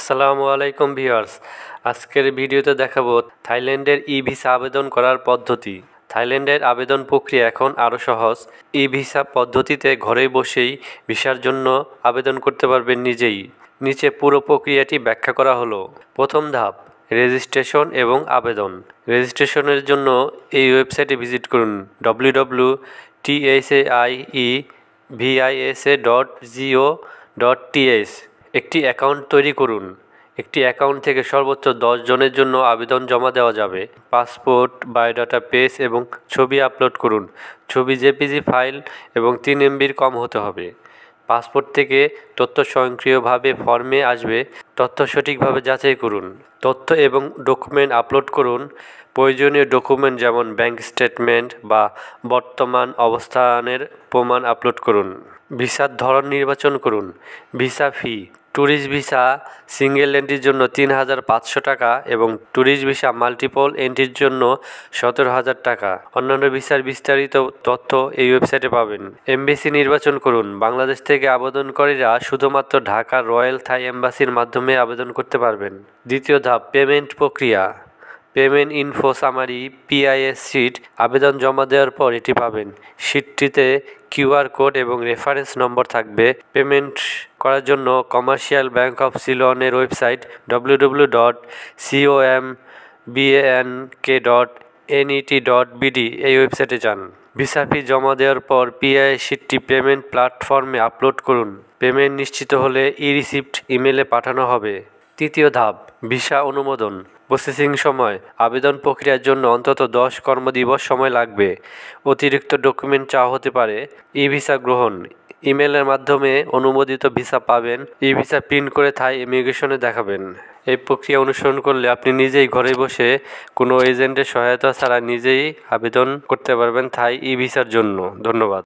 আসসালামু আলাইকুম ভিউয়ার্স। আজকের ভিডিওতে দেখাবো থাইল্যান্ডের ই ভিসা আবেদন করার পদ্ধতি। থাইল্যান্ডের আবেদন প্রক্রিয়া এখন আরও সহজ। ই ভিসা পদ্ধতিতে ঘরে বসেই ভিসার জন্য আবেদন করতে পারবেন নিজেই। নিচে পুরো প্রক্রিয়াটি ব্যাখ্যা করা হলো। প্রথম ধাপ, রেজিস্ট্রেশন এবং আবেদন। রেজিস্ট্রেশনের জন্য এই ওয়েবসাইটে ভিজিট করুন www.thaivisa.go.th। একটি অ্যাকাউন্ট তৈরি করুন। একটি অ্যাকাউন্ট থেকে সর্বোচ্চ 10 জনের জন্য আবেদন জমা দেওয়া যাবে। পাসপোর্ট, বায়োডাটা পেজ এবং ছবি আপলোড করুন। ছবি জেপিজি ফাইল এবং 3 MBর কম হতে হবে। পাসপোর্ট থেকে তথ্য স্বয়ংক্রিয়ভাবে ফর্মে আসবে। তথ্য সঠিকভাবে যাচাই করুন। তথ্য এবং ডকুমেন্ট আপলোড করুন। প্রয়োজনীয় ডকুমেন্ট যেমন ব্যাংক স্টেটমেন্ট বা বর্তমান অবস্থানের প্রমাণ আপলোড করুন। ভিসার ধরন নির্বাচন করুন। Visa fee, tourist visa single এন্ট্রির জন্য 3,500 টাকা এবং ট্যুরিস্ট ভিসা মাল্টিপল এন্ট্রির জন্য 17,000 টাকা। অন্যান্য ভিসার বিস্তারিত তথ্য এই ওয়েবসাইটে পাবেন। এমবেসি নির্বাচন করুন। বাংলাদেশ থেকে আবেদনকারীরা শুধুমাত্র ঢাকার রয়্যাল থাই এম্বাসির মাধ্যমে আবেদন করতে পারবেন। দ্বিতীয় ধাপ, পেমেন্ট প্রক্রিয়া। Payment info summary PIS sheet. আবেদন জমা দেওয়ার পর এটি পাবেন। শিটটিতে কিউআর কোড এবং রেফারেন্স নম্বর থাকবে। পেমেন্ট করার জন্য কমার্শিয়াল ব্যাংক অফ সিলনের ওয়েবসাইট www.combank.net.bd এই ওয়েবসাইটে যান। ভিসা ফি জমা দেওয়ার পর পিআইএস শিটটি পেমেন্ট প্ল্যাটফর্মে আপলোড করুন। পেমেন্ট নিশ্চিত হলে রিসিপ্ট ইমেলে পাঠানো হবে। তৃতীয় ধাপ, ভিসা অনুমোদন। প্রসেসিং সময়, আবেদন প্রক্রিয়ার জন্য অন্তত 10 কর্মদিবস সময় লাগবে। অতিরিক্ত ডকুমেন্ট চাওয়া হতে পারে। ই ভিসা গ্রহণ, ইমেলের মাধ্যমে অনুমোদিত ভিসা পাবেন। ই ভিসা প্রিন্ট করে থাই ইমিগ্রেশনে দেখাবেন। এই প্রক্রিয়া অনুসরণ করলে আপনি নিজেই ঘরে বসে কোনো এজেন্টের সহায়তা ছাড়া নিজেই আবেদন করতে পারবেন থাই ই ভিসার জন্য। ধন্যবাদ।